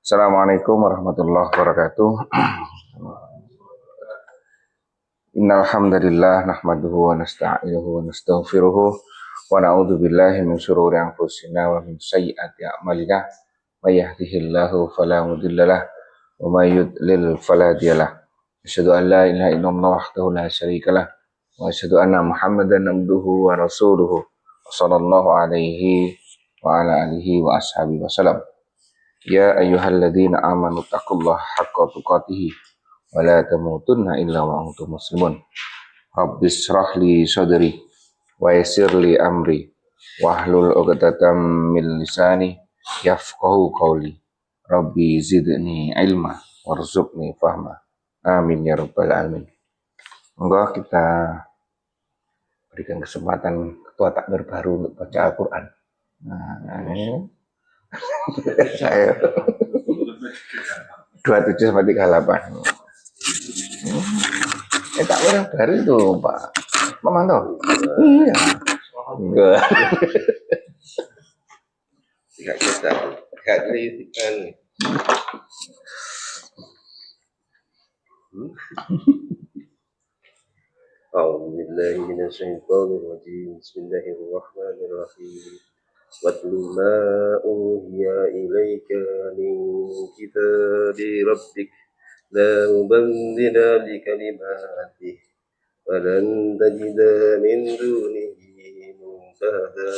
Assalamualaikum warahmatullahi wabarakatuh. Innal hamdalillah nahmaduhu wa nasta'inuhu wa nastaghfiruh wa na'udzu billahi min shururi anfusina wa min sayyiati a'malina. May yahdihillahu fala mudhillalah wa may yudlil fala hadiyalah. Asyhadu an la ilaha illallah wahdahu la syarikalah wa asyhadu anna Muhammadan abduhu wa rasuluhu. Sallallahu alaihi wa ala alihi wa ashabihi wasallam. Ya ayyuhalladzina amanu taqullaha haqqa tuqatih wa la tamutunna illa wa antum muslimun. Rabbis shrah li sadri wa yassir li amri wahlul 'uqdatam min lisani yafqahu qawli. Rabbi zidni ilma warzuqni fahma. Amin ya rabbal alamin. Monggo kita berikan kesempatan ketua takmir baru untuk baca Al-Qur'an. Nah, ini saya 27 sampai 38. Tak orang baru itu Pak Mamanto. Iya. Enggak. Tidak kita kritikan. أعوذ بالله من الشيطان الرجيم بسم الله الرحمن الرحيم واتل ما أوحي إليك من كتاب ربك لا مبدل لكلماته ولن تجد من دونه ملتحدا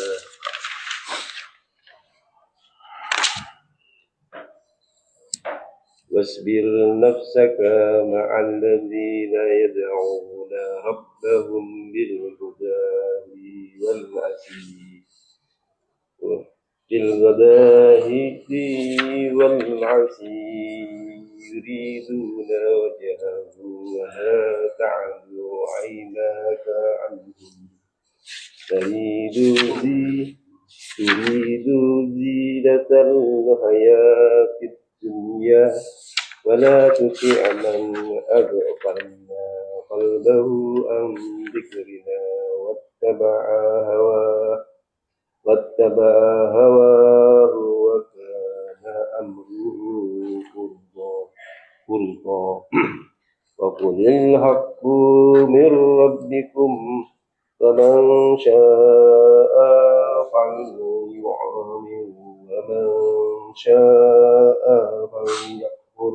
واصبر نفسك مع الذين يدعون ربهم بالغداة والعشي يريدون وجهه ولا تعد عيناك عنهم تريد زينة الحياة الدنيا ولا تطع من أغفلنا قلبه عن ذكرنا واتبع هواه وكان أمره فرطا وقل الحق من ربكم فمن شاء فليؤمن ومن شاء فليكفر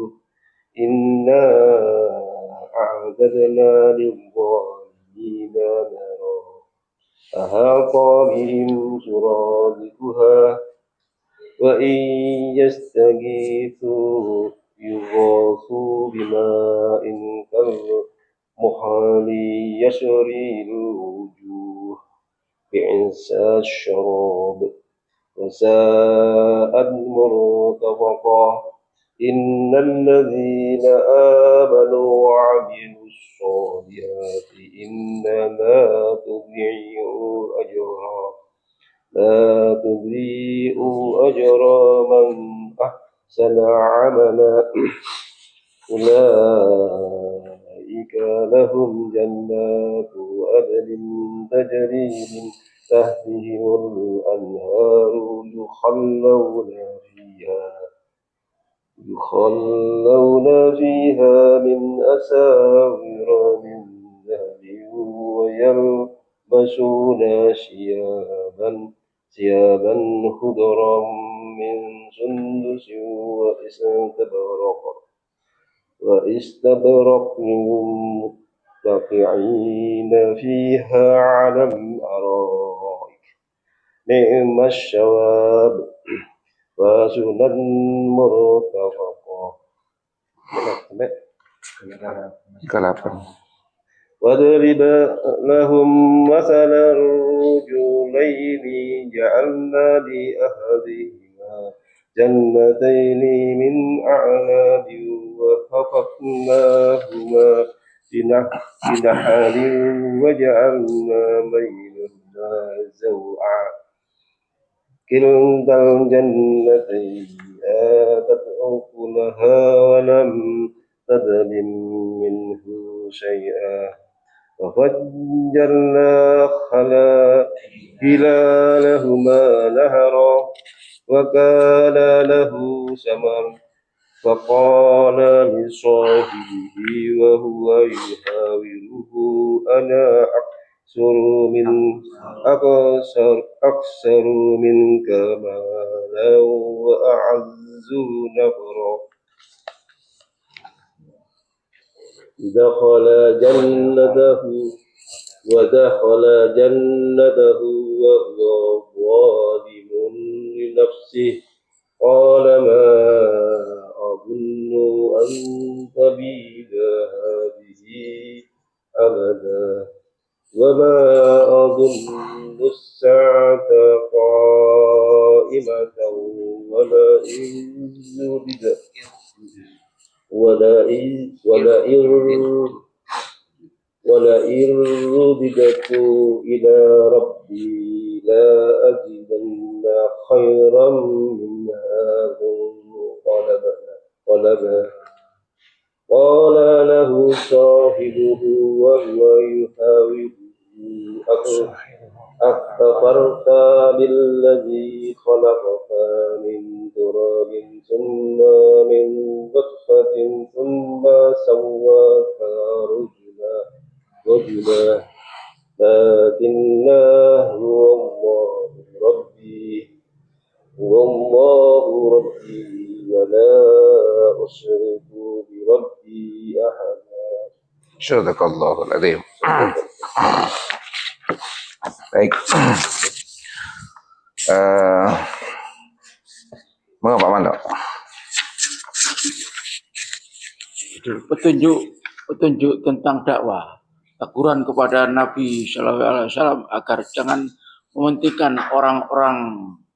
إنا أعتدنا للظالمين نارا أحاط بهم سرادقها وإن يستغيثوا يغاثوا بماء كالمحال يشري الوجوه بئس الشراب وساءت مرتفقا إن الذين آمنوا وعملوا الصالحات إنما تضيع أجر من أحسن عملا أولئك لهم جنات عدن تجري من تحتهم الأنهار يخلون فيها من أساور من ذهب ويلبسون ثيابا خضرا من سندس واستبرق متكئين فيها على الأرائك نعم الثواب وحسنا مرتفقا. واضرب لهم مثل الرجلين جعلنا لأحدهما جنتين من أعناب وحفظناهما بنخل وجعلنا بينهما زرعا كلتا الجنتين آتت أكلها ولم تظلم منه شيئا وفجرنا خلالهما نهرا وكان له ثمر فقال لصاحبه وهو يحاوره أنا أكثر منك مالا وأعز نفرا ودخل جنته وهو ظالم لنفسه قال ما أظن أن تبيد هذه أبدا وما أظن الساعة قائمة ولئن رددت إلى ربي لا أجدن خيرا منها منقلبا قال له صاحبه وهو يحاوره أكفرت بالذي خلقك من تراب ثم من نطفة ثم سواك رجلا لكن هو الله ربي ولا أشرك بربي أحدا. Sadaqallahul adzim. Baik. Mau Pak Mando? Petunjuk tentang dakwah, teguran kepada Nabi Shallallahu Alaihi Wasallam agar jangan mementingkan orang-orang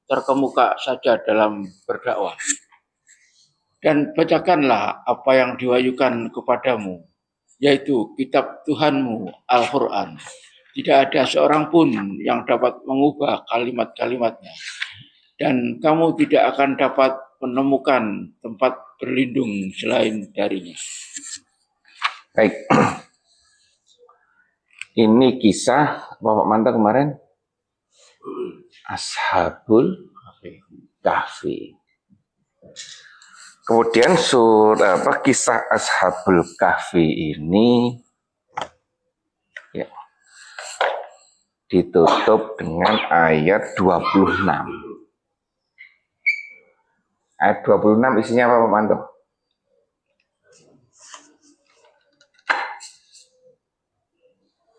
terkemuka saja dalam berdakwah. Dan bacakanlah apa yang diwahyukan kepadamu, yaitu kitab Tuhanmu, Al-Quran. Tidak ada seorang pun yang dapat mengubah kalimat-kalimatnya. Dan kamu tidak akan dapat menemukan tempat berlindung selain darinya. Baik. Ini kisah Bapak Manta kemarin. Ashabul Kahfi. Kemudian kisah Ashabul Kahfi ini ya, ditutup dengan ayat 26. Ayat 26 isinya apa Pak Manto?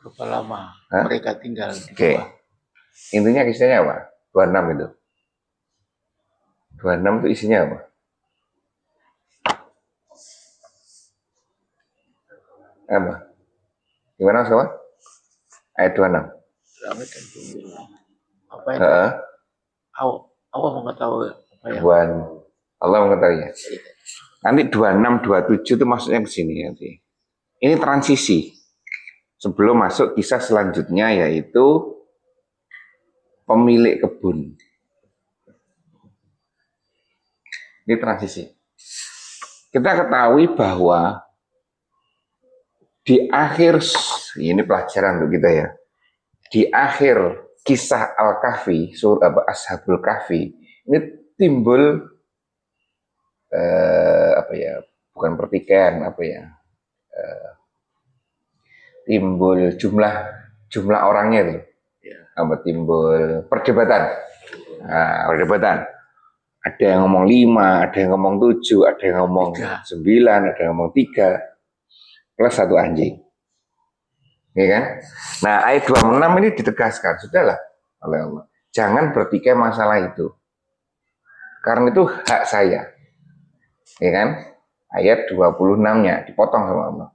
Berapa lama mereka tinggal di bawah? Intinya kisahnya apa? 26 itu. 26 itu isinya apa? Apa? Gimana Mas kawan? Ayat 26. Apa itu? Allah mengetahui apa ya? Allah mengetahuinya. Nanti 26, 27 itu maksudnya ke sini nanti. Ini transisi. Sebelum masuk kisah selanjutnya yaitu pemilik kebun. Ini transisi. Kita ketahui bahwa di akhir, ini pelajaran untuk kita ya. Di akhir kisah Al-Kahfi, Ashabul Kahfi, ini timbul bukan pertikaian, timbul jumlah orangnya itu. Timbul perdebatan. Perdebatan. Ada yang ngomong 5, ada yang ngomong 7, ada yang ngomong 9, ada yang ngomong 3, plus 1 anjing. Ya kan? Nah, ayat 26 ini ditegaskan, sudahlah oleh Allah. Jangan bertikai masalah itu. Karena itu hak saya. Ya kan? Ayat 26-nya dipotong sama Allah.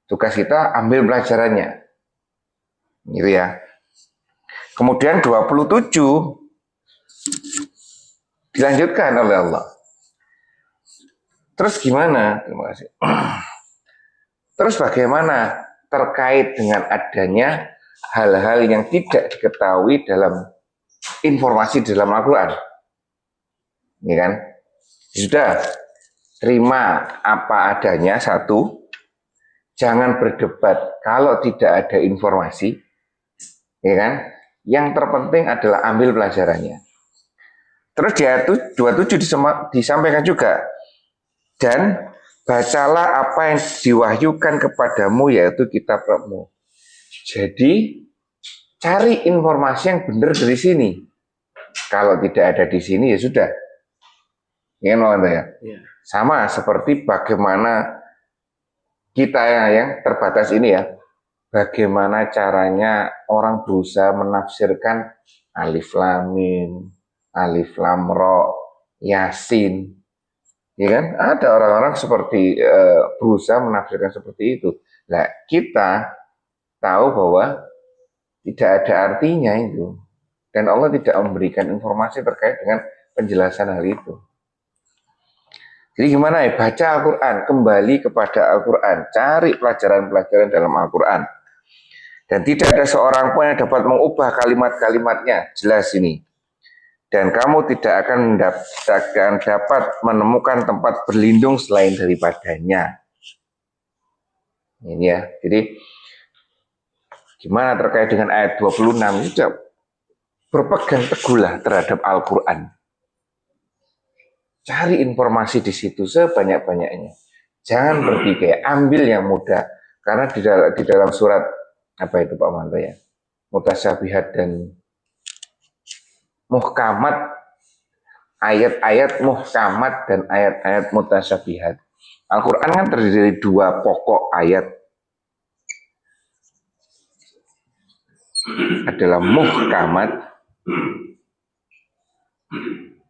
Tugas kita ambil pelajarannya. Gitu ya. Kemudian 27 dilanjutkan oleh Allah. Terus gimana? Terima kasih. Terus bagaimana terkait dengan adanya hal-hal yang tidak diketahui dalam informasi dalam Al-Quran? Ini kan? Sudah, terima apa adanya satu. Jangan berdebat kalau tidak ada informasi. Ya kan? Yang terpenting adalah ambil pelajarannya. Terus di ayat 27 disampaikan juga Dan bacalah apa yang diwahyukan kepadamu, yaitu kitab-Mu. Jadi cari informasi yang benar dari sini. Kalau tidak ada di sini ya sudah. Ya, ya. Sama seperti bagaimana kita yang terbatas ini ya. Bagaimana caranya orang berusaha menafsirkan alif lam mim, alif lam ro, yasin. Ya kan? Ada orang-orang seperti berusaha menafsirkan seperti itu. Nah, kita tahu bahwa tidak ada artinya itu. Dan Allah tidak memberikan informasi terkait dengan penjelasan hal itu. Jadi gimana ya? Baca Al-Quran, kembali kepada Al-Quran, cari pelajaran-pelajaran dalam Al-Quran. Dan tidak ada seorang pun yang dapat mengubah kalimat-kalimatnya, jelas ini. Dan kamu tidak akan dapat menemukan tempat berlindung selain daripadanya. Ini ya, jadi gimana terkait dengan ayat 26 itu, berpegang teguhlah terhadap Al-Quran. Cari informasi di situ sebanyak-banyaknya. Jangan berpikir, ambil yang mudah. Karena di dalam surat, apa itu Pak Manto ya, mutasyabihat dan muhkamat, ayat-ayat muhkamat dan ayat-ayat mutasyabihat. Al-Quran kan terdiri dari dua pokok ayat. Adalah muhkamat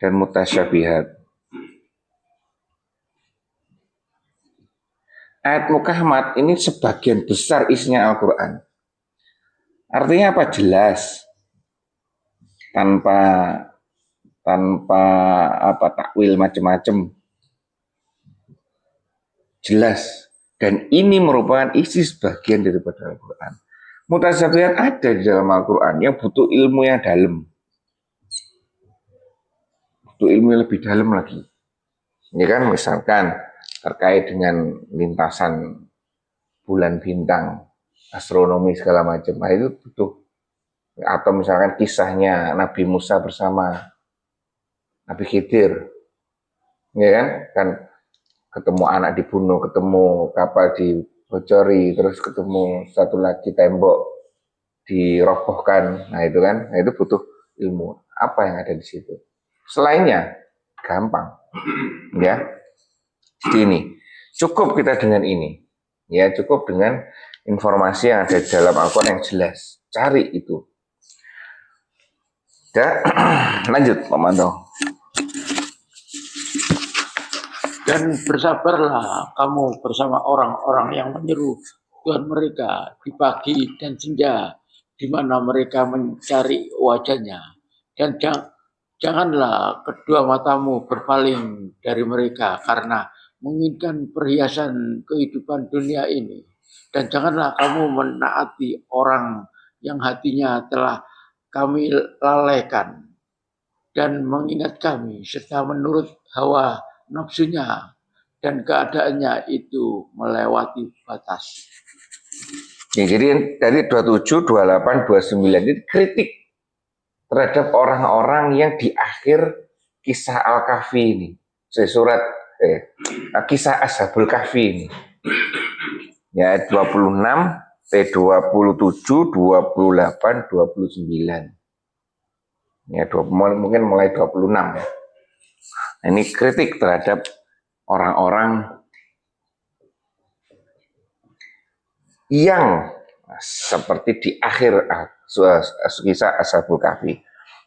dan mutasyabihat. Ayat muhkamat ini sebagian besar isinya Al-Quran. Artinya apa? Jelas. Tanpa apa takwil macam-macam. Jelas. Dan ini merupakan isi sebagian daripada Al-Quran. Mutasyabihat ada di dalam Al-Quran yang butuh ilmu yang dalam. Butuh ilmu yang lebih dalam lagi. Ini kan misalkan terkait dengan lintasan bulan bintang, astronomi segala macam. Nah, itu butuh. Atau misalkan kisahnya Nabi Musa bersama Nabi Khidir. Ya kan? Kan ketemu anak dibunuh, ketemu kapal dibocori, terus ketemu satu lagi tembok dirobohkan. Nah, itu kan, nah, itu butuh ilmu. Apa yang ada di situ? Selainnya gampang. Ya. Jadi ini, cukup kita dengan ini. Ya, cukup dengan informasi yang ada di dalam Al-Quran yang jelas. Cari itu. Ya, lanjut Pak Manto. Dan bersabarlah kamu bersama orang-orang yang menyeru Tuhan mereka di pagi dan senja, di mana mereka mencari wajahnya. Dan janganlah kedua matamu berpaling dari mereka karena menginginkan perhiasan kehidupan dunia ini. Dan janganlah kamu menaati orang yang hatinya telah kami lalaikan dan mengingat kami serta menurut hawa nafsunya dan keadaannya itu melewati batas. Ya, jadi dari 27, 28, 29 itu kritik terhadap orang-orang yang di akhir kisah Al-Kahfi ini. Surat kisah Ashabul Kahfi ini. Ya, 26, 27, 28, 29. Ya, mungkin mulai 26 ya. Ini kritik terhadap orang-orang yang seperti di akhir kisah Ashabul Kahfi.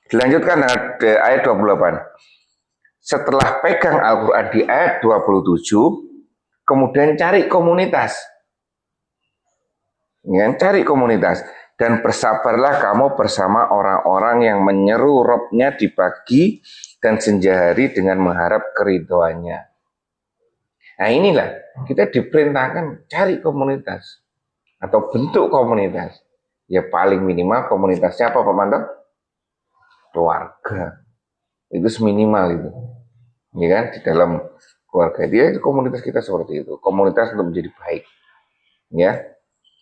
Dilanjutkan dengan ayat 28. Setelah pegang Al-Quran di ayat 27, kemudian cari komunitas. Ya, cari komunitas. Dan bersabarlah kamu bersama orang-orang yang menyeru Robnya di pagi dan senja hari dengan mengharap keridhoannya. Nah, inilah kita diperintahkan cari komunitas atau bentuk komunitas. Ya paling minimal komunitasnya apa Pak Manto? Keluarga. Itu seminimal itu. Ya kan, di dalam keluarga dia itu komunitas kita seperti itu. Komunitas untuk menjadi baik. Ya.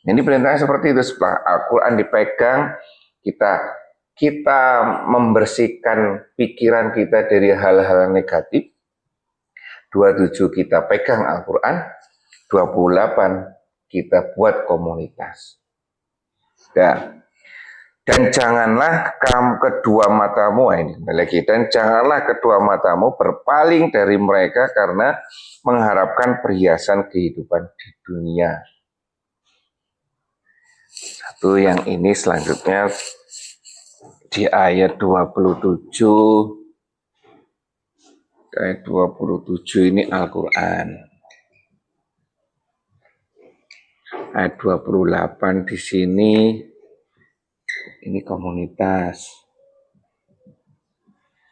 Ini perintahnya seperti itu. Setelah Al-Quran dipegang, kita membersihkan pikiran kita dari hal-hal negatif 27 kita pegang Al-Quran, 28 kita buat komunitas. Ya. Dan janganlah kamu kedua matamu ini lagi, dan janganlah kedua matamu berpaling dari mereka karena mengharapkan perhiasan kehidupan di dunia. Satu yang ini selanjutnya di ayat 27. Ayat 27 ini Al-Quran. Ayat 28 di sini ini komunitas.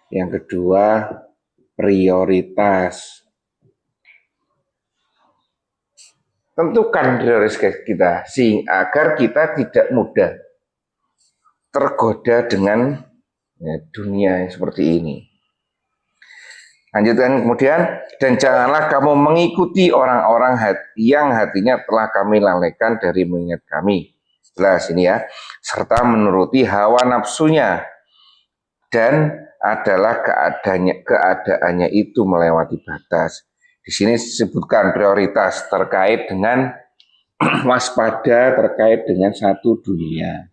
Yang kedua, prioritas. Tentukan prioritas kita agar kita tidak mudah tergoda dengan dunia yang seperti ini. Lanjutkan kemudian, dan janganlah kamu mengikuti orang-orang yang hatinya telah kami lalaikan dari mengingat kami. Jelas ini ya, serta menuruti hawa nafsunya, dan adalah keadaannya itu melewati batas. Di sini disebutkan prioritas terkait dengan waspada terkait dengan satu dunia.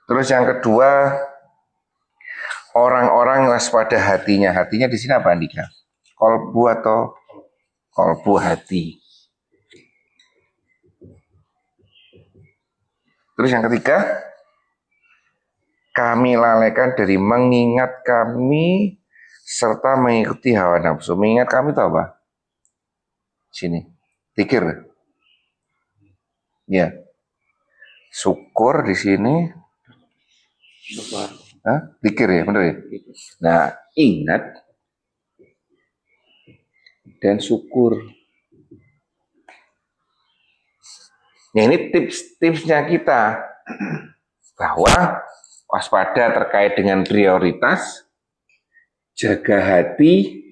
Terus yang kedua, orang-orang waspada hatinya. Hatinya di sini apa, Andika? Kolbu atau kolbu hati. Terus yang ketiga, kami lalaikan dari mengingat kami serta mengikuti hawa nafsu. Mengingat kami itu apa? Sini, pikir. Ya, syukur di sini. Pikir ya, benar ya. Nah, ingat dan syukur. Nah, ini tips-tipsnya kita bahwa waspada terkait dengan prioritas, jaga hati,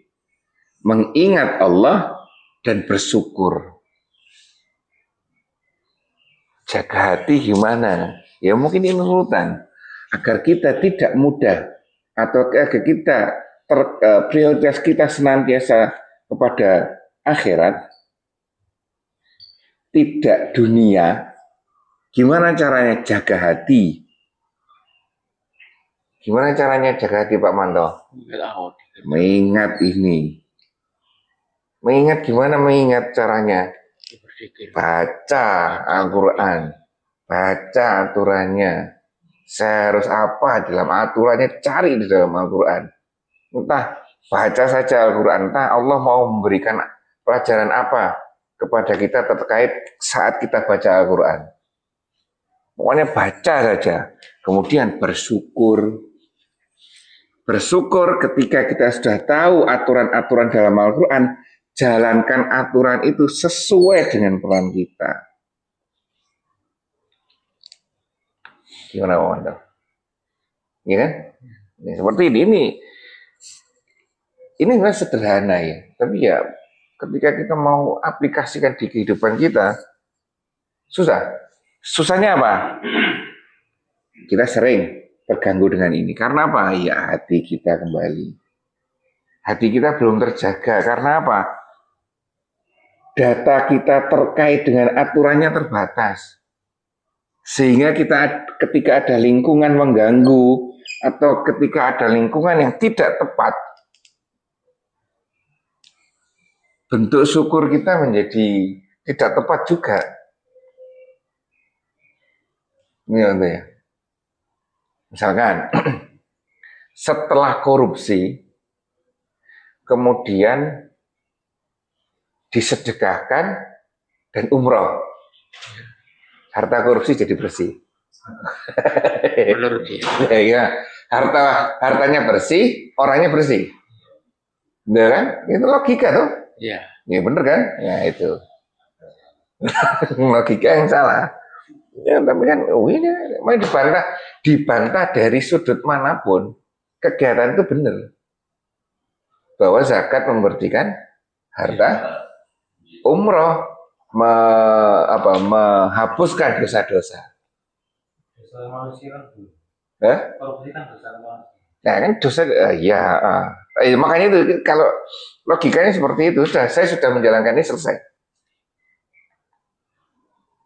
mengingat Allah, dan bersyukur. Jaga hati gimana? Ya mungkin ini urutan. Agar kita tidak mudah, atau agar kita prioritas kita senantiasa kepada akhirat, tidak dunia. Gimana caranya jaga hati? Gimana caranya jaga hati, Pak Manto? Mengingat ini. Mengingat gimana mengingat caranya? Baca Al-Quran. Baca aturannya. Saya harus apa dalam aturannya, cari di dalam Al-Quran. Entah baca saja Al-Quran, entah Allah mau memberikan pelajaran apa kepada kita terkait saat kita baca Al-Quran. Pokoknya baca saja. Kemudian bersyukur. Bersyukur ketika kita sudah tahu aturan-aturan dalam Al-Quran, jalankan aturan itu sesuai dengan peran kita. Gimana Pak Manto? Iya kan? Ya, seperti ini memang sederhana ya. Tapi ya ketika kita mau aplikasikan di kehidupan kita, susah. Susahnya apa? Kita sering terganggu dengan ini. Karena apa? Ya hati kita kembali. Hati kita belum terjaga. Karena apa? Data kita terkait dengan aturannya terbatas. Sehingga kita ketika ada lingkungan mengganggu atau ketika ada lingkungan yang tidak tepat, bentuk syukur kita menjadi tidak tepat juga. Ini ya. Misalkan setelah korupsi kemudian disedekahkan dan umroh, harta korupsi jadi bersih. Ya, hartanya bersih, orangnya bersih. Bener kan? Itu logika tuh. Iya. Ya bener kan? Ya itu. Logika yang salah. Ya tapi kan ini dibantah dari sudut manapun, kegiatan itu benar. Bahwa zakat memberdikan harta, umroh menghapuskan dosa-dosa. Dosa manusia kan. Korupsi kan dosa manusia. Nah kan dosa Makanya itu kalau logikanya seperti itu, saya sudah menjalankan ini selesai.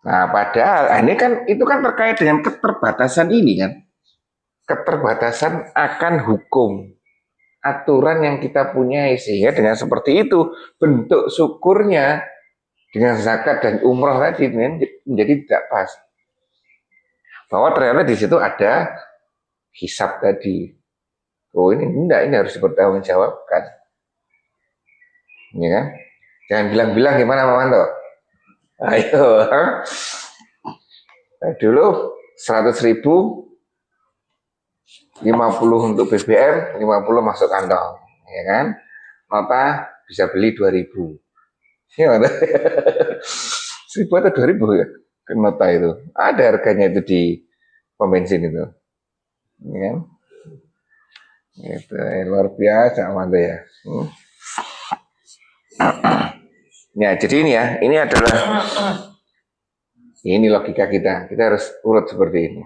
Nah, padahal ini kan itu kan terkait dengan keterbatasan ini kan. Keterbatasan akan hukum, aturan yang kita punya, sehingga dengan seperti itu bentuk syukurnya dengan zakat dan umroh tadi menjadi tidak pas. Bahwa ternyata di situ ada hisab tadi. Oh ini enggak, ini harus dipertanggungjawabkan. Ya kan? Jangan bilang-bilang gimana Pak Manto. Ayo. Dulu 100.000, 50 untuk BBM, 50 masuk kantong. Ya kan? Nota bisa beli 2.000. Gimana? 1.000 atau 2.000 ya? Nota itu. Ada harganya itu di pom bensin itu. Ya kan? Itu luar biasa Manto ya. Ya, jadi ini adalah ini logika kita. Kita harus urut seperti ini.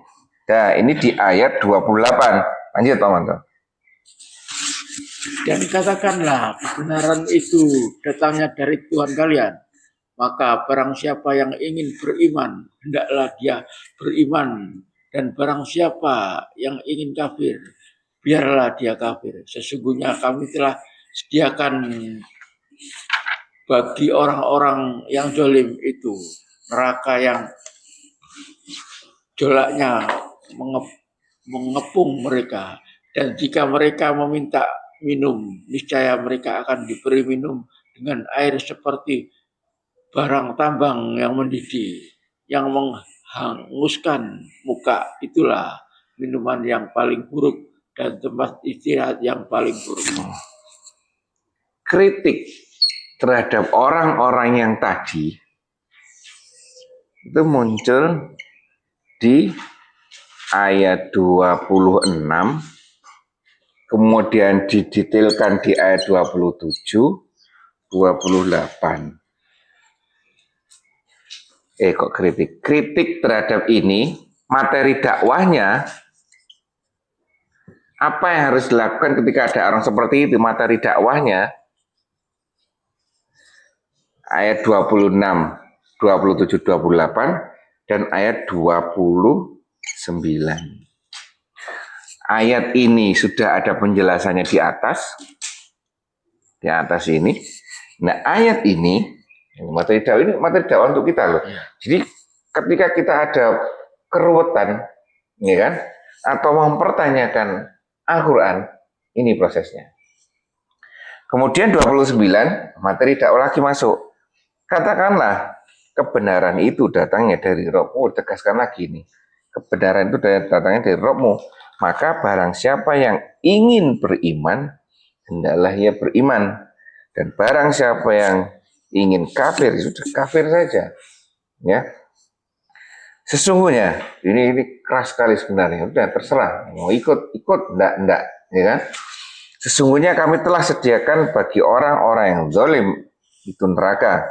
Nah, ini di ayat 28. Lanjut Pak Manto. Dan katakanlah kebenaran itu datangnya dari Tuhan kalian. Maka barang siapa yang ingin beriman, hendaklah dia beriman. Dan barang siapa yang ingin kafir, biarlah dia kafir. Sesungguhnya kami telah sediakan bagi orang-orang yang zalim itu neraka yang jolaknya mengepung mereka. Dan jika mereka meminta minum, niscaya mereka akan diberi minum dengan air seperti barang tambang yang mendidih, yang menghanguskan muka. Itulah minuman yang paling buruk dan tempat istirahat yang paling buruk. Kritik terhadap orang-orang yang tadi itu muncul di ayat 26, kemudian didetailkan di ayat 27, 28. Kok kritik? Kritik terhadap ini, materi dakwahnya, apa yang harus dilakukan ketika ada orang seperti itu, materi dakwahnya, ayat 26, 27, 28, dan ayat 29. Ayat ini sudah ada penjelasannya di atas ini. Nah, ayat ini materi dakwah untuk kita loh. Jadi ketika kita ada keruwetan, ya kan, atau mempertanyakan Al-Quran, ini prosesnya. Kemudian 29, materi dakwah lagi masuk. Katakanlah kebenaran itu datangnya dari Rabb-Mu, tegaskan lagi nih. Kebenaran itu datangnya dari Rabb-Mu. Maka barang siapa yang ingin beriman, hendaklah ia beriman. Dan barang siapa yang ingin kafir, sudah kafir saja. Ya. Sesungguhnya, ini keras sekali sebenarnya. Udah terserah, mau ikut, enggak, ya kan? Sesungguhnya kami telah sediakan bagi orang-orang yang zalim itu neraka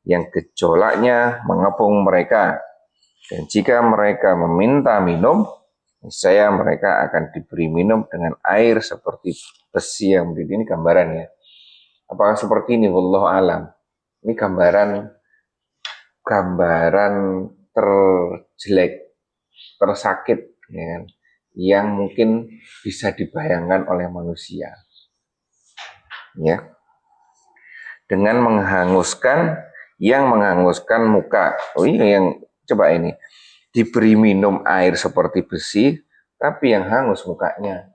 yang gejolaknya mengepung mereka. Dan jika mereka meminta minum, niscaya mereka akan diberi minum dengan air seperti besi yang mendidih. Ini gambarannya. Apakah seperti ini? Wallahu alam. Ini gambaran terjelek, tersakit, ya kan? Yang mungkin bisa dibayangkan oleh manusia. Ya. Dengan menghanguskan muka. Oh iya, yang coba ini diberi minum air seperti besi, tapi yang hangus mukanya.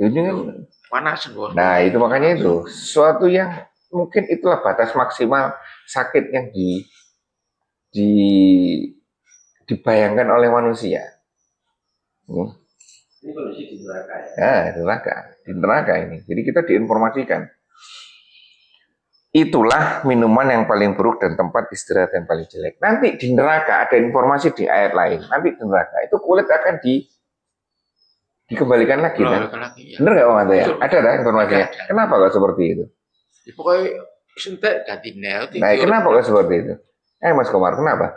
Ini kan panas. Nah, itu makanya itu sesuatu yang mungkin itulah batas maksimal sakit yang dibayangkan oleh manusia. Ini kondisi di neraka ya? Ya, di neraka ini. Jadi kita diinformasikan. Itulah minuman yang paling buruk dan tempat istirahat yang paling jelek. Nanti di neraka ada informasi di ayat lain. Nanti di neraka itu kulit akan dikembalikan lagi kan? Ya. Bener nggak Om Anto ya? Ada informasinya. Ada. Kenapa kok seperti itu? Ya, pokoknya suntik ganti nel. Nah, kenapa kok seperti itu? Mas Komar, kenapa?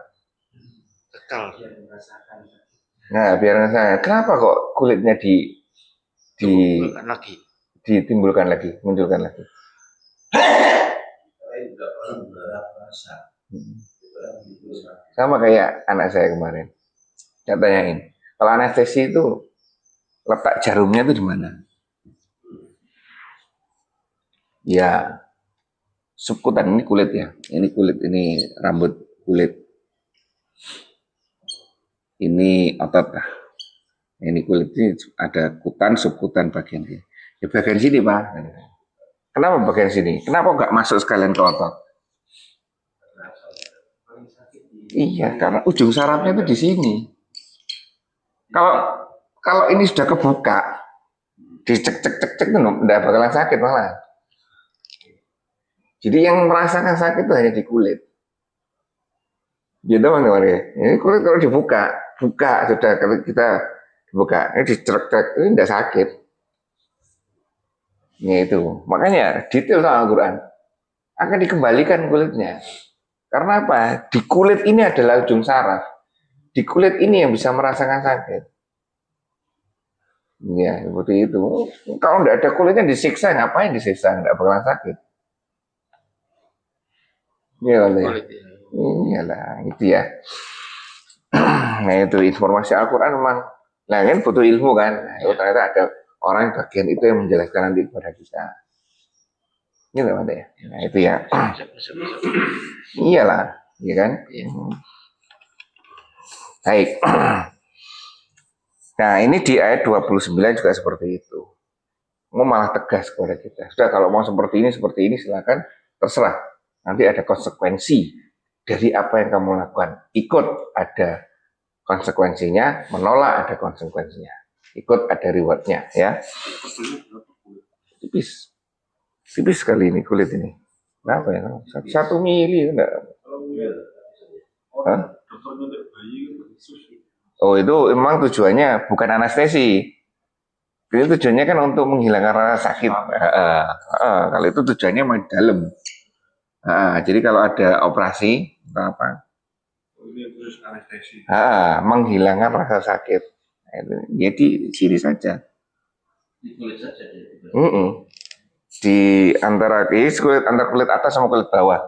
Kekal. Nah, biar ngerasakan. Kenapa kok kulitnya ditimbulkan lagi, munculkan lagi. Sama kayak anak saya kemarin. Saya tanyain, kalau anestesi itu letak jarumnya itu di mana? Ya, subkutan, ini kulit ya. Ini kulit, ini rambut kulit. Ini otot. Ini kulit ini ada kutan, subkutan bagian ini. Ya bagian sini, Pak. Kenapa bagian sini? Kenapa nggak masuk sekalian ke otot? Iya, karena ujung sarafnya itu di sini. Kalau ini sudah kebuka, dicek-cek-cek itu enggak bakalan sakit malah. Jadi yang merasakan sakit itu hanya di kulit. Gitu teman-teman ya. Ini kulit kalau dibuka, sudah kalau kita buka, ini dicerek-cerek ini enggak sakit. Ini itu. Makanya detail soal Al-Quran akan dikembalikan kulitnya. Karena apa? Di kulit ini adalah ujung saraf. Di kulit ini yang bisa merasakan sakit. Ya, seperti itu. Kalau enggak ada kulitnya disiksa, ngapain disiksa? Enggak bakalan sakit. Iya, iyalah, itu ya. Nah itu informasi Al-Quran memang, nah kan butuh ilmu kan. Nah, itu ternyata ada orang yang bagian itu yang menjelaskan nanti kepada kita. Gitu Pak ya. Nah itu ya. Iyalah, ya kan. Baik. Nah ini di ayat 29 juga seperti itu. Mau malah tegas kepada kita. Sudah kalau mau seperti ini silakan, terserah. Nanti ada konsekuensi dari apa yang kamu lakukan. Ikut ada konsekuensinya, menolak ada konsekuensinya. Ikut ada rewardnya ya. Tipis sekali ini kulit ini. Berapa ya? 1 mili enggak? Hah? Oh itu emang tujuannya bukan anestesi. Ini tujuannya kan untuk menghilangkan rasa sakit. Kalau itu tujuannya memang dalam. Jadi kalau ada operasi atau apa? Menghilangkan rasa sakit. Jadi sini saja. Di antara kulit atas sama kulit bawah.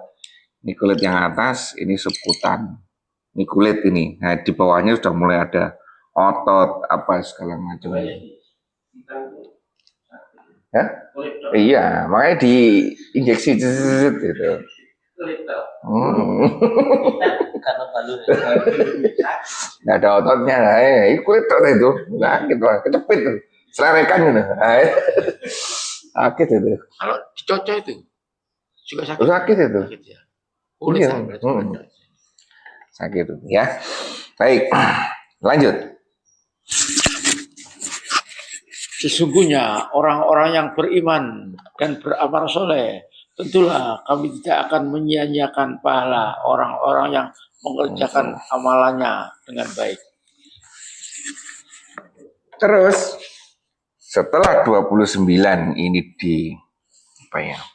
Ini kulit yang atas, ini subkutan. Ini kulit ini. Nah di bawahnya sudah mulai ada otot apa segala macam. Ya? Iya, makanya diinjeksi gitu. Nggak ada ototnya, kulit itu sakit lah, kecepit tuh, selerekan gitu, sakit itu. Kalau dicocok itu juga sakit. Sakit itu. Kulit iya. Sakit itu, ya. Baik, lanjut. Sesungguhnya orang-orang yang beriman dan beramal soleh, tentulah kami tidak akan menyia-nyiakan pahala orang-orang yang mengerjakan amalannya dengan baik. Terus setelah 29 ini di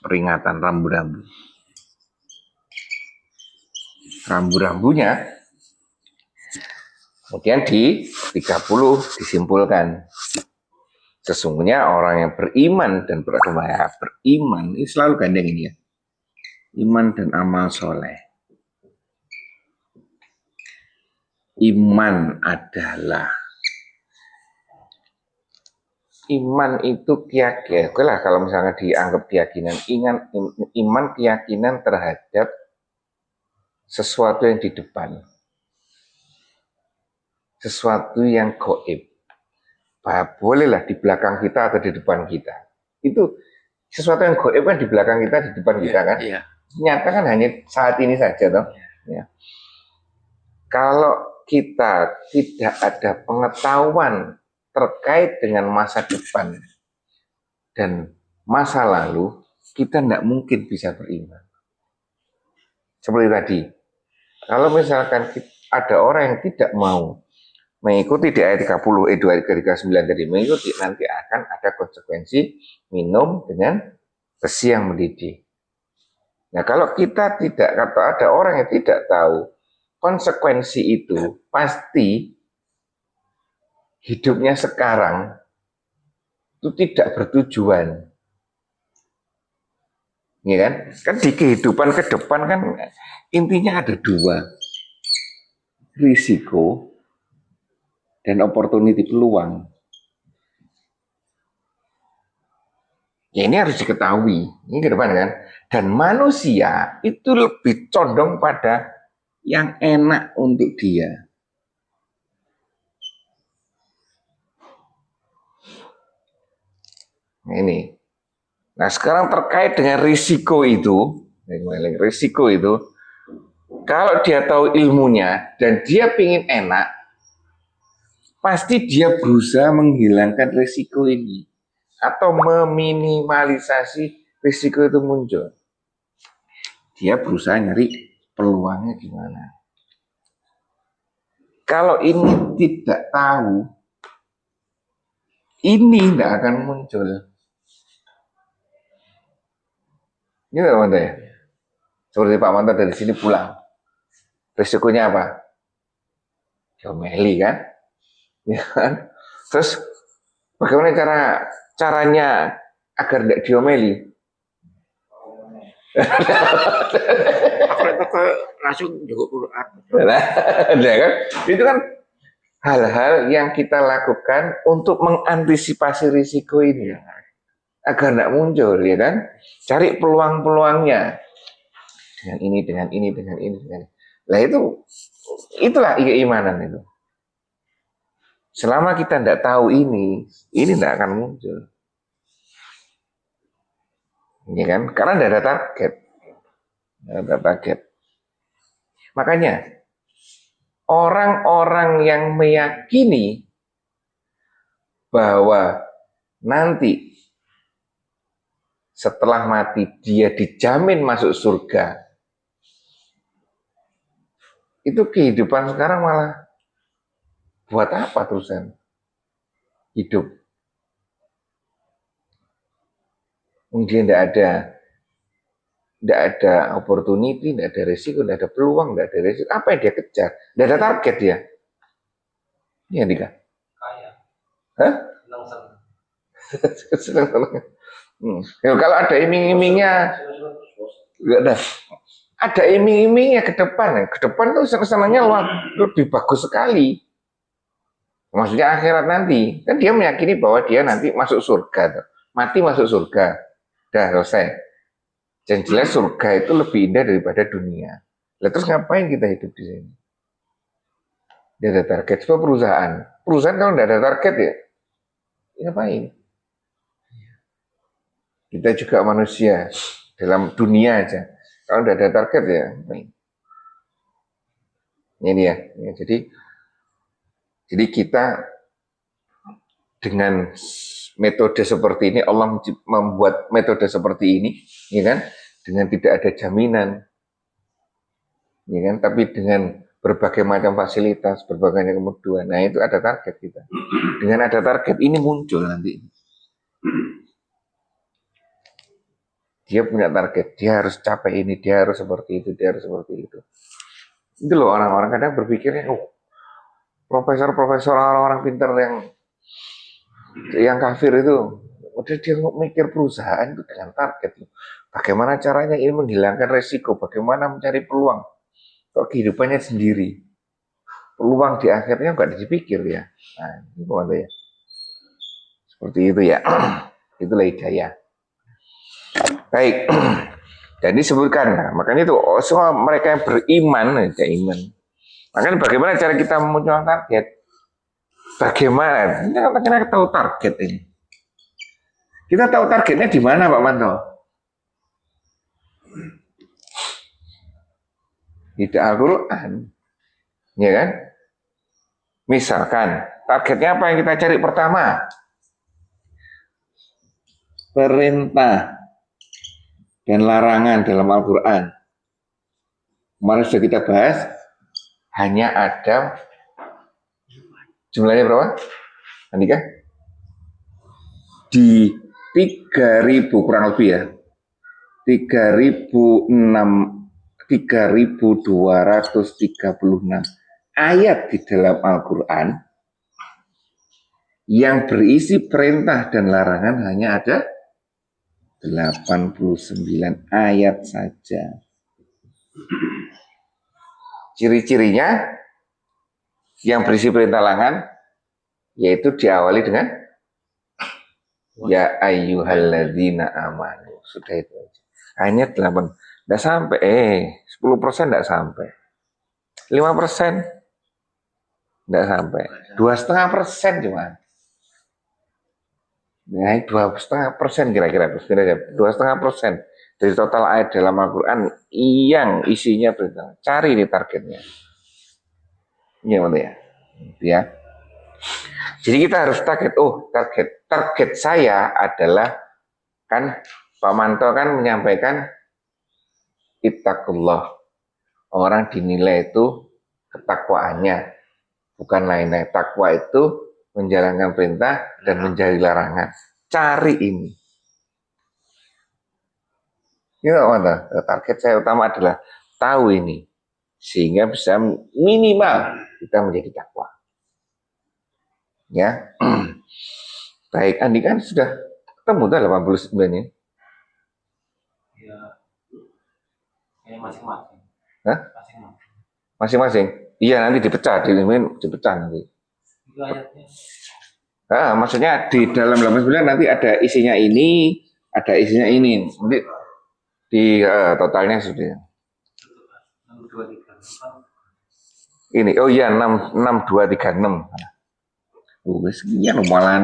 peringatan rambu-rambu. Rambu-rambunya kemudian di 30 disimpulkan. Sesungguhnya orang yang beriman dan beragama beriman ini selalu gandeng ini ya. Iman dan amal soleh. Iman itu keyakinan. Oke lah kalau misalnya dianggap keyakinan, iman keyakinan terhadap sesuatu yang di depan. Sesuatu yang gaib. Bolehlah di belakang kita atau di depan kita. Itu sesuatu yang gaib kan di belakang kita, di depan kita kan. Iya. Nyata kan hanya saat ini saja toh. Ya. Kalau kita tidak ada pengetahuan terkait dengan masa depan dan masa lalu, kita tidak mungkin bisa beriman. Seperti tadi, kalau misalkan ada orang yang tidak mau mengikuti di ayat 30, 29 tadi, mengikuti, nanti akan ada konsekuensi minum dengan besi yang mendidih. Nah kalau kita tidak, atau ada orang yang tidak tahu konsekuensi itu, pasti hidupnya sekarang itu tidak bertujuan. Ya kan? Kan di kehidupan ke depan kan intinya ada dua. Risiko dan opportunity, peluang. Ya ini harus diketahui. Ini ke depan kan. Dan manusia itu lebih condong pada yang enak untuk dia. Nah, ini. Nah sekarang terkait dengan risiko itu, kalau dia tahu ilmunya dan dia ingin enak, pasti dia berusaha menghilangkan risiko ini atau meminimalisasi risiko itu muncul. Dia berusaha nyari peluangnya gimana. Kalau ini tidak tahu, ini tidak akan muncul. Ini Pak Manto ya. Seperti Pak Manto dari sini pulang. Risikonya apa? Diomeli kan? Ya kan? Terus bagaimana caranya agar tidak diomeli? Aku langsung juga Quran. Ya kan? Itu kan hal-hal yang kita lakukan untuk mengantisipasi risiko ini agar tidak muncul, ya kan? Cari peluang-peluangnya dengan ini. Nah itulah keimanan itu. Selama kita tidak tahu ini tidak akan muncul. Ya kan? Karena tidak ada target. Makanya orang-orang yang meyakini bahwa nanti setelah mati dia dijamin masuk surga, itu kehidupan sekarang malah buat apa terusan hidup? Mungkin tidak ada opportunity, tidak ada resiko, tidak ada peluang, tidak ada resiko. Apa yang dia kejar? Tidak ada target dia. Iya, Dika. Kaya. Hah? Senang-senang. Ya, kalau ada iming-imingnya, enggak ada. Ada iming-imingnya ke depan. Ke depan tuh senangnya lebih bagus sekali. Maksudnya akhirat nanti. Kan dia meyakini bahwa dia nanti masuk surga. Mati masuk surga. Dah selesai. Dan jelas surga itu lebih indah daripada dunia. Lalu terus ngapain kita hidup di sini? Dia ada target. Sebab perusahaan kalau tidak ada target ya ngapain? Kita juga manusia dalam dunia aja. Kalau tidak ada target ya ngapain? Ini ya. Jadi kita dengan metode seperti ini, Allah membuat metode seperti ini, ya kan? Dengan tidak ada jaminan, ya kan? Tapi dengan berbagai macam fasilitas, berbagai kemudahan. Nah itu ada target kita. Dengan ada target ini muncul nanti. Dia punya target, dia harus capai ini, dia harus seperti itu, dia harus seperti itu. Itu loh orang-orang kadang berpikirnya, profesor-profesor orang-orang pintar yang kafir itu, udah dia mikir perusahaan itu dengan target. Bagaimana caranya ini menghilangkan resiko, bagaimana mencari peluang. Kok kehidupannya sendiri. Peluang di akhirnya nggak dipikir ya. Nah, itu apa ya? Seperti itu ya. Itulah hidayah. Baik. Dan disebutkan, nah, makanya itu semua mereka yang beriman, iman. Makanya bagaimana cara kita memunculkan target? Bagaimana? Kita tahu target ini. Kita tahu targetnya di mana, Pak Manto? Di Al-Quran, ya kan? Misalkan targetnya apa yang kita cari pertama? Perintah dan larangan dalam Al-Quran. Kemarin sudah kita bahas, hanya ada jumlahnya berapa? Andika? Di 3.000 kurang lebih ya. 3.236 ayat di dalam Al-Quran yang berisi perintah dan larangan hanya ada 89 ayat saja. Ciri-cirinya yang berisi perintah larangan yaitu diawali dengan ya ayyuhalladzina amanu. Sudah itu aja. Hanya 8, enggak sampai 10% enggak sampai. 5% enggak sampai. 2,5% cuma. Nah, 2,5% kira-kira 2,5% dari total ayat dalam Al-Quran yang isinya perintah. Cari ini targetnya. Ya, ya. Jadi kita harus target saya adalah kan Pak Manto kan menyampaikan ittaqullah. Orang dinilai itu ketakwaannya, bukan lain-lain. Takwa itu menjalankan perintah dan menjauhi larangan. Cari ini. Ya, mana? Target saya utama adalah tahu ini, sehingga bisa minimal kita menjadi takwa. Ya, baik. Andi kan sudah ketemu dah 89 ini. Ya, masing-masing. Hah? Masing-masing. Iya, nanti dipecah nanti. Itu ayatnya. Maksudnya di dalam 89 nanti ada isinya ini, ada isinya ini. Nanti di totalnya sudah. 6, 2, 3, 4. Ini, oh iya 6, 2, 3, 6. Sekian malah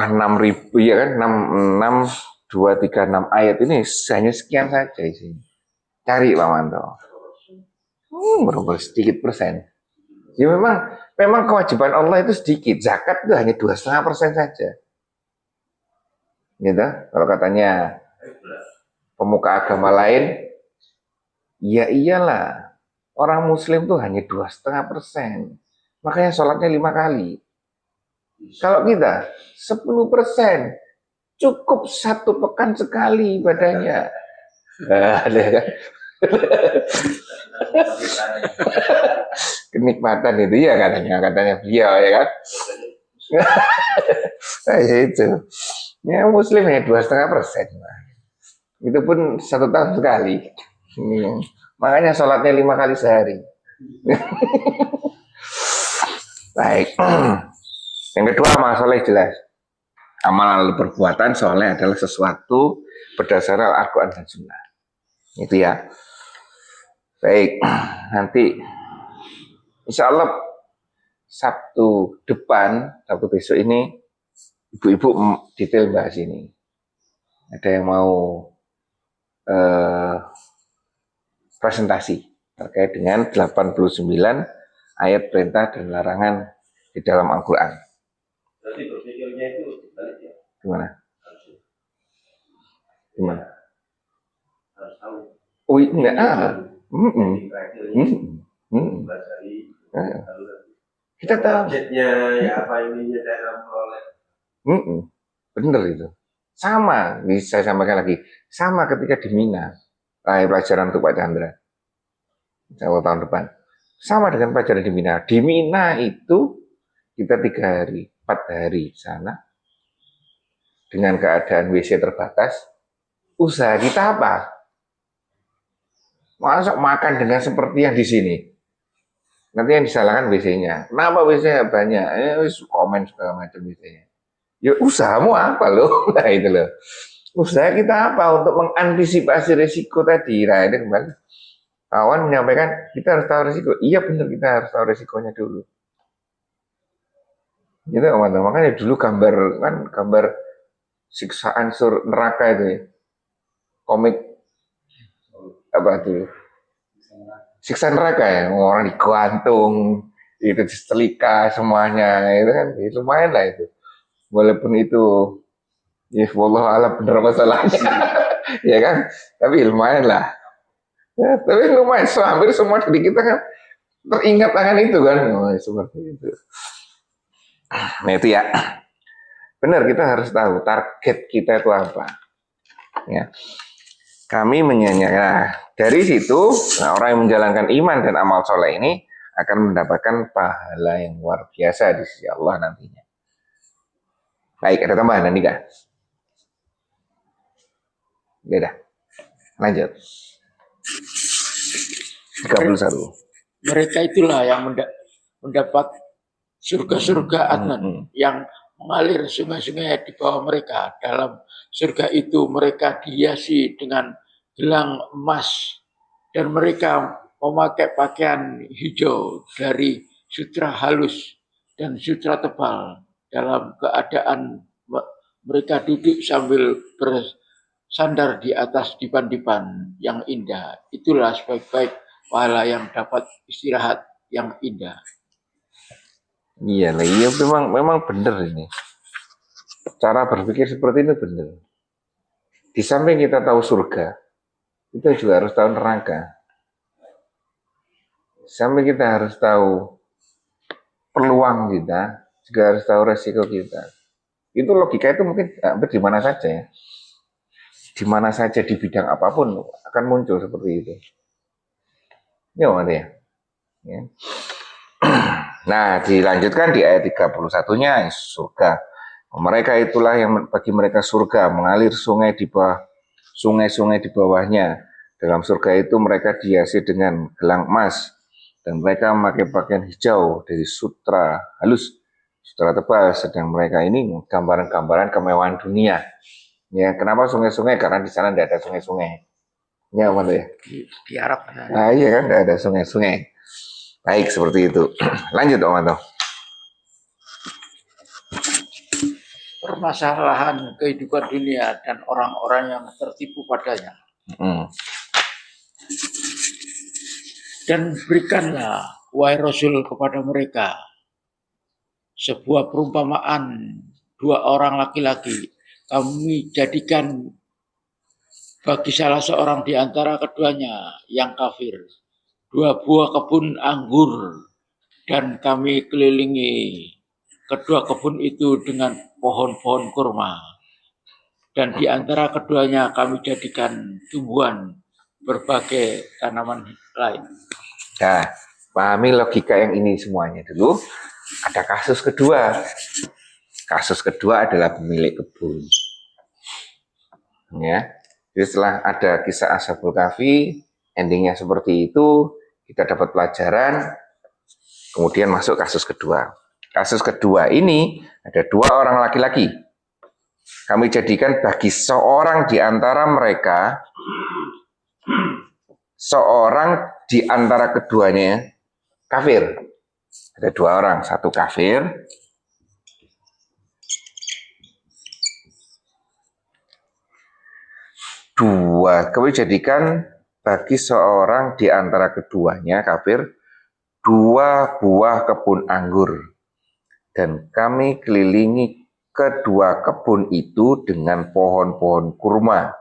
6.000 ya kan 6, 2, 3, 6 ayat ini hanya sekian saja isinya. Cari Pak Manto. Berapa sedikit persen. Ya memang kewajiban Allah itu sedikit. Zakat itu hanya 2,5% saja. Gitu. Kalau katanya pemuka agama lain, ya iyalah. Orang Muslim tuh hanya 2,5%. Makanya sholatnya 5 kali. Kalau kita 10%, cukup 1 pekan sekali ibadahnya. Ada kan? Kenikmatan itu ya katanya beliau ya kan. Ya itu. Ya Muslim ya 2,5%. Itu pun 1 tahun sekali. Makanya sholatnya 5 kali sehari. Baik. Yang kedua amal soleh jelas. Amal perbuatan soleh adalah sesuatu berdasarkan Al-Quran dan Sunnah. Itu ya. Baik. Nanti insya Allah Sabtu depan, Sabtu besok ini ibu-ibu detail bahas ini. Ada yang mau presentasi terkait dengan 89 ayat perintah dan larangan di dalam Al-Quran. Berarti berpikirnya itu balik ya. Gimana? Harus tahu. Oh enggak. Kita tahu. Budgetnya ya apa ininya dalam prolek. Bener itu. Sama, bisa saya sampaikan lagi. Sama ketika di Mina, pelajaran untuk Pak Chandra. Tahun depan. Sama dengan pelajaran di Mina. Di Mina itu kita 3 hari, 4 hari di sana. Dengan keadaan WC terbatas. Usaha kita apa? Masa makan dengan seperti yang di sini. Nanti yang disalahkan WC-nya. Kenapa WC-nya banyak? Komen segala macam WC-nya. Ya usahamu apa loh? Nah itu loh. Usaha kita apa untuk mengantisipasi risiko tadi? Nah ini kembali. Kawan menyampaikan kita harus tahu risiko. Iya benar kita harus tahu risikonya dulu. Gitu teman-teman. Makanya dulu gambar siksaan neraka itu ya. Komik apa itu? Siksa neraka ya. Orang digantung, itu disetelika semuanya. Itu kan lumayan lah itu. Walaupun itu ya wallahu a'lam benar masalahnya. Ya kan? Tapi lumayan lah. Ya, tapi lumayan, hampir semua dari kita kan teringat akan itu kan, seperti itu. Nah itu ya, benar kita harus tahu target kita itu apa. Ya, kami menyanyikan. Nah, dari situ orang yang menjalankan iman dan amal soleh ini akan mendapatkan pahala yang luar biasa di sisi Allah nantinya. Baik, ada tambahan nanti kah? Ya dah. Lanjut. 31. Mereka itulah yang mendapat surga-surga Adnan yang mengalir sungai-sungai di bawah mereka. Dalam surga itu mereka dihiasi dengan gelang emas dan mereka memakai pakaian hijau dari sutra halus dan sutra tebal. Dalam keadaan mereka duduk sambil bersandar di atas dipan-dipan yang indah. Itulah sebaik-baik pahala yang dapat istirahat yang indah. Iya lah, iya memang benar ini. Cara berpikir seperti ini benar. Di samping kita tahu surga, kita juga harus tahu neraka. Di samping kita harus tahu peluang kita, juga harus tahu resiko kita. Itu logika itu mungkin hampir di mana saja ya. Di mana saja di bidang apapun akan muncul seperti itu. Ya, ya. Nah, dilanjutkan di ayat 31-nya surga. Mereka itulah yang bagi mereka surga, mengalir sungai di bawah sungai-sungai di bawahnya. Dalam surga itu mereka dihiasi dengan gelang emas dan mereka memakai pakaian hijau dari sutra halus, sutra tebal. Sedang mereka ini gambaran-gambaran kemewahan dunia. Ya, kenapa sungai-sungai? Karena di sana tidak ada sungai-sungai. Ya, ya? Di Arab. Nah, iya kan, tidak ada sungai-sungai. Baik, seperti itu. Lanjut, Om Anto. Permasalahan kehidupan dunia dan orang-orang yang tertipu padanya. Dan berikanlah, wahai Rasul, kepada mereka sebuah perumpamaan dua orang laki-laki. Kami jadikan bagi salah seorang di antara keduanya yang kafir dua buah kebun anggur, dan kami kelilingi kedua kebun itu dengan pohon-pohon kurma, dan di antara keduanya kami jadikan tumbuhan berbagai tanaman lain. Nah, pahami logika yang ini semuanya dulu. Ada kasus kedua. Kasus kedua adalah pemilik kebun. Ya, jadi setelah ada kisah Ashabul Kahfi, endingnya seperti itu, kita dapat pelajaran, kemudian masuk kasus kedua. Kasus kedua ini ada dua orang laki-laki. Kami jadikan bagi seorang di antara mereka, seorang di antara keduanya kafir. Ada dua orang, satu kafir, dua. Kami jadikan bagi seorang di antara keduanya kafir dua buah kebun anggur, dan kami kelilingi kedua kebun itu dengan pohon-pohon kurma.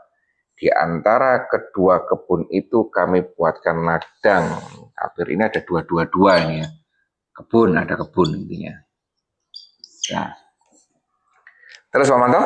Di antara kedua kebun itu kami buatkan ladang. Kafir ini ada dua ini ya. Kebun, ada kebun intinya. Nah. Terus Pak Manto?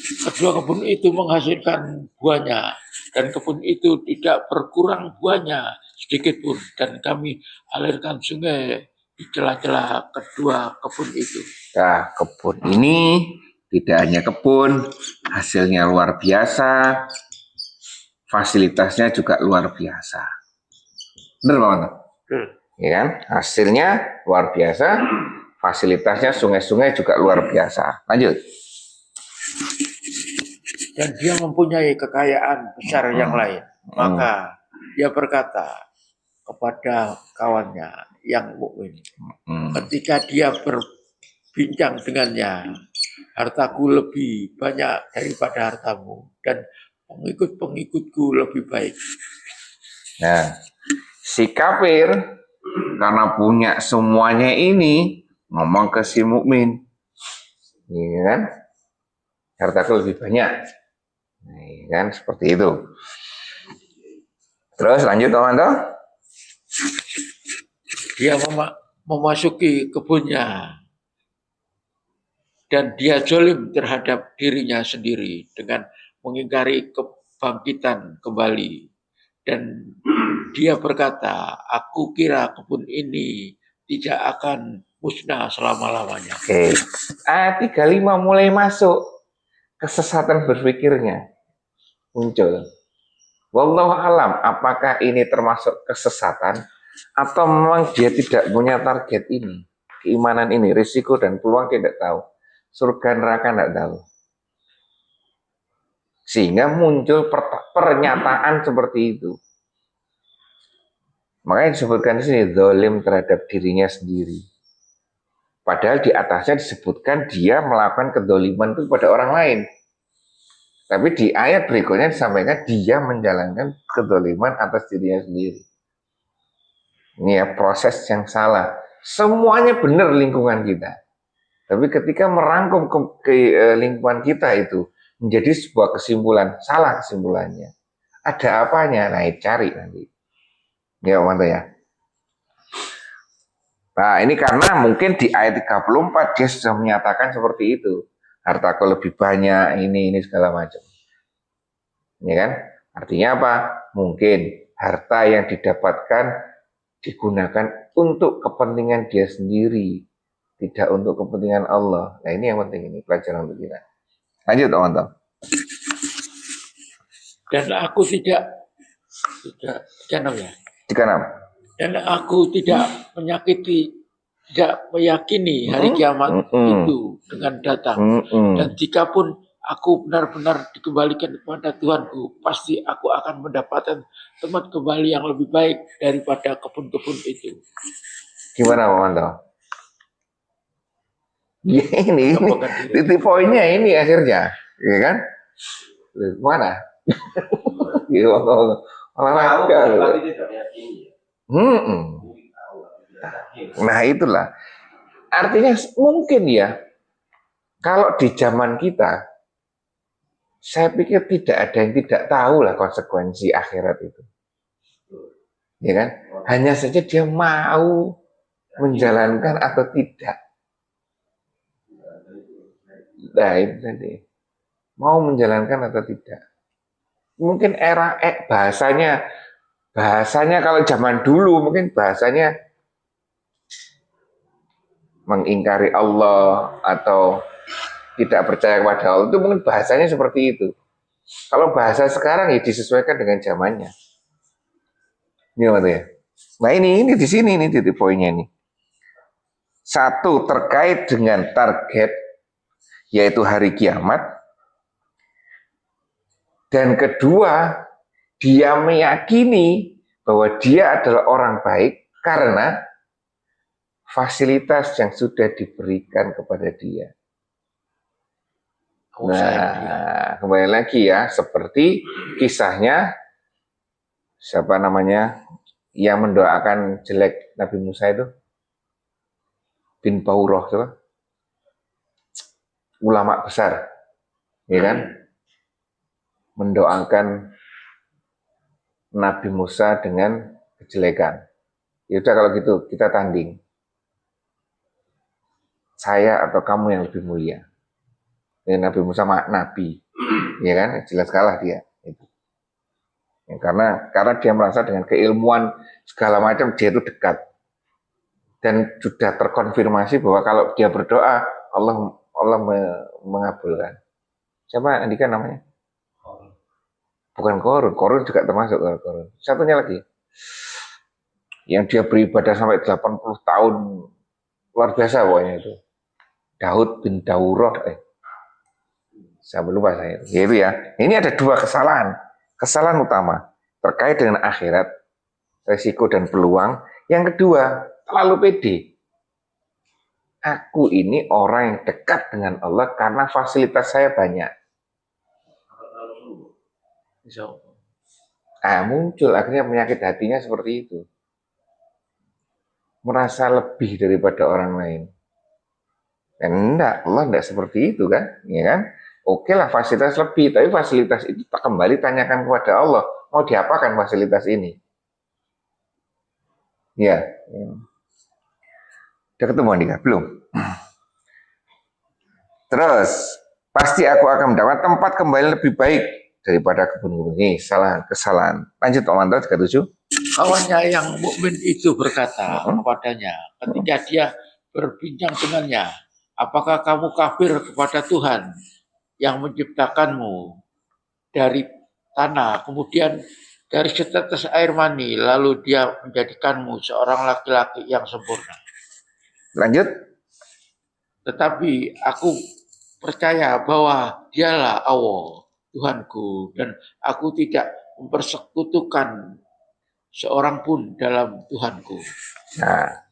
Kedua kebun itu menghasilkan buahnya, dan kebun itu tidak berkurang buahnya sedikit pun, dan kami alirkan sungai di celah-celah kedua kebun itu. Nah, kebun ini tidak hanya kebun, hasilnya luar biasa, fasilitasnya juga luar biasa. Benar Pak Manto? Ya kan? Hasilnya luar biasa, fasilitasnya sungai-sungai juga luar biasa. Lanjut. Dan dia mempunyai kekayaan besar yang lain. Maka dia berkata kepada kawannya yang mukmin, ketika dia berbincang dengannya, hartaku lebih banyak daripada hartamu, dan pengikut-pengikutku lebih baik. Nah, si kafir karena punya semuanya ini ngomong ke si mukmin, ya kan? Hartaku lebih banyak, nah, kan seperti itu. Terus lanjut teman-teman. Dia memasuki kebunnya dan dia zalim terhadap dirinya sendiri dengan mengingkari kebangkitan kembali, dan dia berkata, aku kira kebun ini tidak akan musnah selama-lamanya. Oke. Ayat 35 mulai masuk kesesatan berpikirnya muncul. Wallahu alam, apakah ini termasuk kesesatan atau memang dia tidak punya target ini, keimanan ini, risiko dan peluang tidak tahu, surga neraka tidak tahu, sehingga muncul pernyataan seperti itu. Makanya disebutkan di sini zalim terhadap dirinya sendiri. Padahal di atasnya disebutkan dia melakukan kedoliman itu pada orang lain. Tapi di ayat berikutnya disampaikan dia menjalankan kedoliman atas dirinya sendiri. Ini ya proses yang salah. Semuanya benar lingkungan kita. Tapi ketika merangkum ke lingkungan kita itu menjadi sebuah kesimpulan, salah kesimpulannya. Ada apanya? Nah, cari nanti. Ya, mantap ya. Nah, ini karena mungkin di ayat 34 dia sudah menyatakan seperti itu. Hartaku lebih banyak, ini segala macam. Ya kan? Artinya apa? Mungkin harta yang didapatkan digunakan untuk kepentingan dia sendiri, tidak untuk kepentingan Allah. Nah, ini yang penting, ini pelajaran untuk kita. Lanjut, teman-teman. Dan aku tidak Dan aku tidak meyakini hari kiamat itu dengan datang. Dan jikapun aku benar-benar dikembalikan kepada Tuhanku, pasti aku akan mendapatkan tempat kembali yang lebih baik daripada kebun-kebun itu. Gimana, teman-teman? Ya, ini titik poinnya ini akhirnya, ya kan? Mana? Olahraga. Nah, itulah. Artinya mungkin ya, kalau di zaman kita, saya pikir tidak ada yang tidak tahu lah konsekuensi akhirat itu. Ya kan? Hanya saja dia mau menjalankan atau tidak. Nah, itu tadi. Mau menjalankan atau tidak. Mungkin era bahasanya kalau zaman dulu mungkin bahasanya mengingkari Allah atau tidak percaya kepada Allah, itu mungkin bahasanya seperti itu. Kalau bahasa sekarang ya disesuaikan dengan zamannya. Gimana ya? Nah, ini di sini ini titik poinnya ini. Satu, terkait dengan target yaitu hari kiamat. Dan kedua, dia meyakini bahwa dia adalah orang baik karena fasilitas yang sudah diberikan kepada dia. Nah, kembali lagi ya, seperti kisahnya siapa namanya yang mendoakan jelek Nabi Musa itu, bin Pauroh itu, ulama besar, ya kan, mendoakan Nabi Musa dengan kejelekan. Ya udah kalau gitu kita tanding, saya atau kamu yang lebih mulia. Nabi Musa nabi, ya kan, jelas kalah dia. Ya, karena dia merasa dengan keilmuan segala macam dia itu dekat dan sudah terkonfirmasi bahwa kalau dia berdoa Allah mengabulkan. Siapa Andika namanya? Bukan Korun juga termasuk Korun. Satunya lagi yang dia beribadah sampai 80 tahun, luar biasa pokoknya itu. Daud bin Dauroh. Saya lupa saya. Gitu ya. Ini ada dua kesalahan utama terkait dengan akhirat, resiko dan peluang. Yang kedua, terlalu pede. Aku ini orang yang dekat dengan Allah karena fasilitas saya banyak. Muncul akhirnya penyakit hatinya seperti itu. Merasa lebih daripada orang lain. Enggak, Allah enggak seperti itu kan, ya kan? Oke lah fasilitas lebih, tapi fasilitas itu kembali tanyakan kepada Allah, mau diapakan fasilitas ini? Ya. Udah ketemu Andika? Belum? Terus, pasti aku akan mendapat tempat kembali lebih baik daripada kebun-kebun ini kesalahan. Lanjut Pak Manto 37. Kawannya yang mukmin itu berkata Mm-mm. kepadanya ketika dia berbincang dengannya, apakah kamu kafir kepada Tuhan yang menciptakanmu dari tanah, kemudian dari setetes air mani, lalu dia menjadikanmu seorang laki-laki yang sempurna. Lanjut. Tetapi aku percaya bahwa dialah Allah, Tuhanku, dan aku tidak mempersekutukan seorang pun dalam Tuhanku. Nah,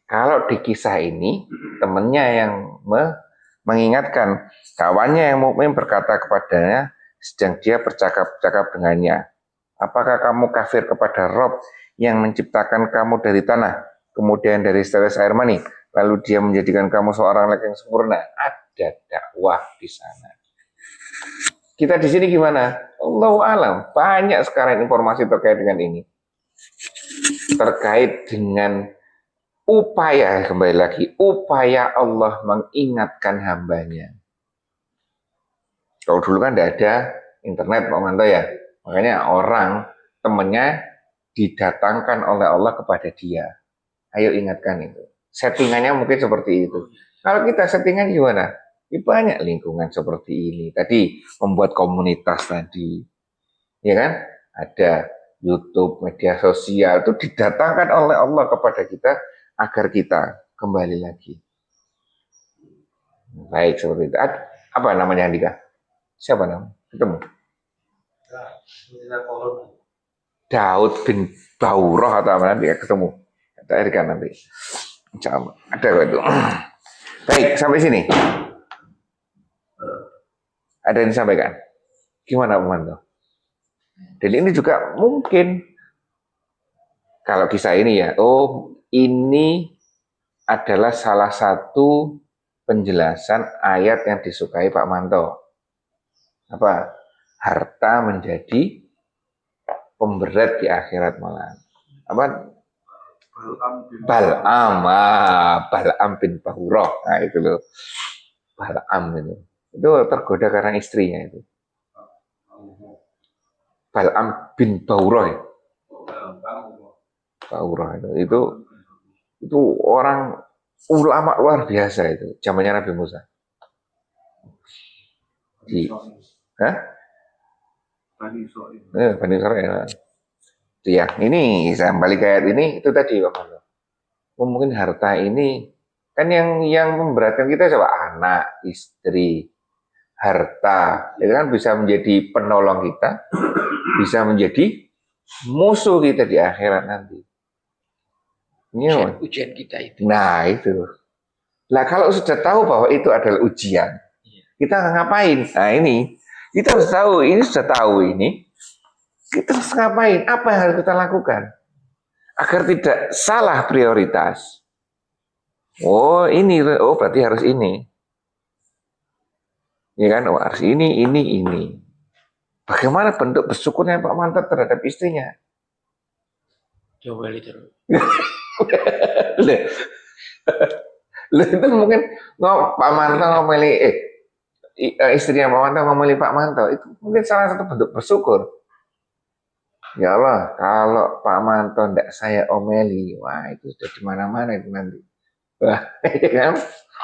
kalau di kisah ini temannya yang mengingatkan, kawannya yang mukmin berkata kepadanya sedang dia bercakap-cakap dengannya, apakah kamu kafir kepada Rob yang menciptakan kamu dari tanah, kemudian dari setetes air mani, lalu dia menjadikan kamu seorang laki yang sempurna? Ada dakwah di sana. Kita di sini gimana? Allahu alam. Banyak sekarang informasi terkait dengan ini. Terkait dengan upaya, kembali lagi, upaya Allah mengingatkan hambanya. Kalau dulu kan tidak ada internet Pak Manto ya. Makanya orang, temennya didatangkan oleh Allah kepada dia. Ayo ingatkan itu. Settingannya mungkin seperti itu. Kalau kita settingan gimana? Ya banyak lingkungan seperti ini. Tadi membuat komunitas tadi. Ya kan? Ada YouTube, media sosial itu didatangkan oleh Allah kepada kita agar kita kembali lagi. Baik seperti itu. Apa namanya Andika? Siapa namanya? Ketemu. Daud bin Baurah atau apa nanti ya ketemu. Kita airkan nanti. Insya Allah. Ada kok itu. Baik, sampai sini. Ada yang disampaikan? Gimana Pak Manto? Dan ini juga mungkin kalau kisah ini ya, ini adalah salah satu penjelasan ayat yang disukai Pak Manto. Apa? Harta menjadi pemberat di akhirat malah. Apa? Bal'am bin Bahurah. Nah itu loh. Bal'am itu. Itu tergoda karena istrinya itu. Bal'am bin Bahurah. Bahurah itu orang ulama luar biasa itu. Zamannya Nabi Musa. Bani Israil. Itu ya. Ini saya balik ke ayat ini itu tadi Pak Manto. Mungkin harta ini kan yang memberatkan kita coba anak, istri, harta. Itu kan bisa menjadi penolong kita, bisa menjadi musuh kita di akhirat nanti. Ini Ujian kita itu. Nah itu. Nah kalau sudah tahu bahwa itu adalah ujian, kita ngapain? Nah ini kita harus tahu. Ini sudah tahu ini. Kita harus ngapain? Apa yang harus kita lakukan agar tidak salah prioritas? Ini. Berarti harus ini. Ya kan? Harus ini. Bagaimana bentuk bersyukurnya Pak Manto terhadap istrinya? Coba lihat terus. Itu mungkin Pak Manto ngomeli istrinya Pak Manto ngomeli Pak Manto itu mungkin salah satu bentuk bersyukur. Ya Allah, kalau Pak Manto tidak saya omeli, wah itu sudah di mana-mana itu nanti. Wah, kan?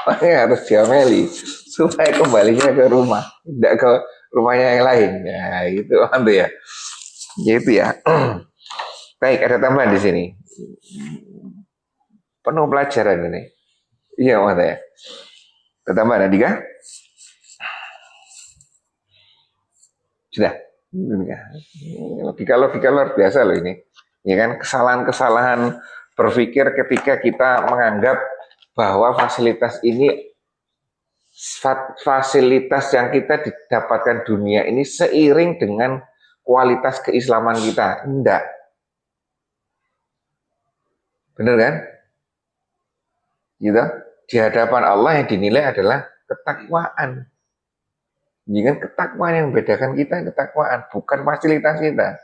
Makanya harus diomeli supaya kembalinya ke rumah, tidak ke rumahnya yang lain. Ya, itu Manto ya. Gitu ya. Baik, ada tambahan di sini. Penuh pelajaran ini. Iya, Manto ya. Ada tambahan Andika? Sudah. Logika luar biasa loh ini. Ya kan, kesalahan-kesalahan berpikir ketika kita menganggap bahwa fasilitas yang kita didapatkan dunia ini seiring dengan kualitas keislaman kita. Enggak. Benar kan? Gitu. Di hadapan Allah yang dinilai adalah ketakwaan. Jangan ketakwaan yang membedakan kita, ketakwaan, bukan fasilitas kita.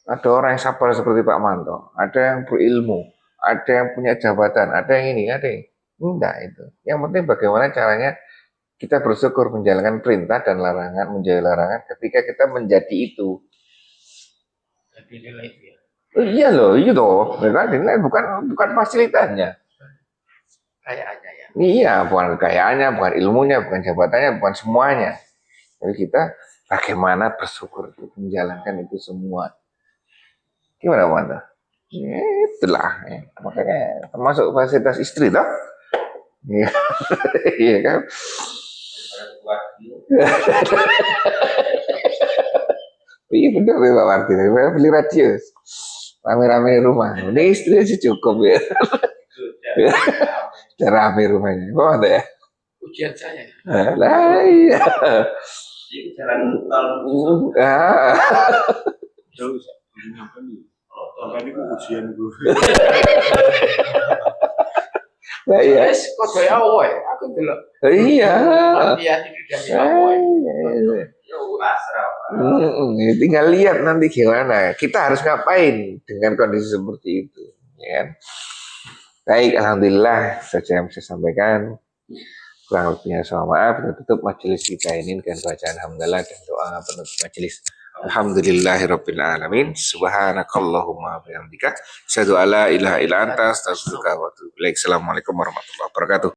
Ada orang yang sabar seperti Pak Manto, ada yang berilmu, ada yang punya jabatan, ada yang ini, ada yang enggak itu. Yang penting bagaimana caranya kita bersyukur menjalankan perintah dan larangan, menjauhi larangan ketika kita menjadi itu. Jadi nilai itu ya. Iya loh, bukan fasilitasnya. Kayaknya ya. Iya, bukan kekayaannya, bukan ilmunya, bukan jabatannya, bukan semuanya. Jadi kita bagaimana bersyukur untuk menjalankan itu semua. Gimana, Manta? Itulah, ya. Makanya termasuk fasilitas istri, toh? Iya, iya kan? Iya bener ya Pak Martin, beli radio, rame-rame di rumah. Ini istri aja cukup ya, udah rame rumahnya. Kok ada ya? Ujian saya. Lah iya. Jadi jalan tol Ah, Jauh sih. Tadi ku ujian gue. lah iya. Yes, kok saya awal. Aku dulu. Iya. Latihan itu dari awal. pasrah. Tinggal lihat nanti gimana. Kita harus ngapain dengan kondisi seperti itu, ya kan? Baik, alhamdulillah saja yang bisa sampaikan. Kurang lebihnya saya maaf. Kita tutup majelis kita ini dengan bacaan hamdalah dan doa penutup majelis. Alhamdulillahirabbil alamin. Subhanakallahumma wa bihamdika asyhadu alla ilaha illa anta astaghfiruka wa atubu ilaik. Assalamualaikum warahmatullahi wabarakatuh.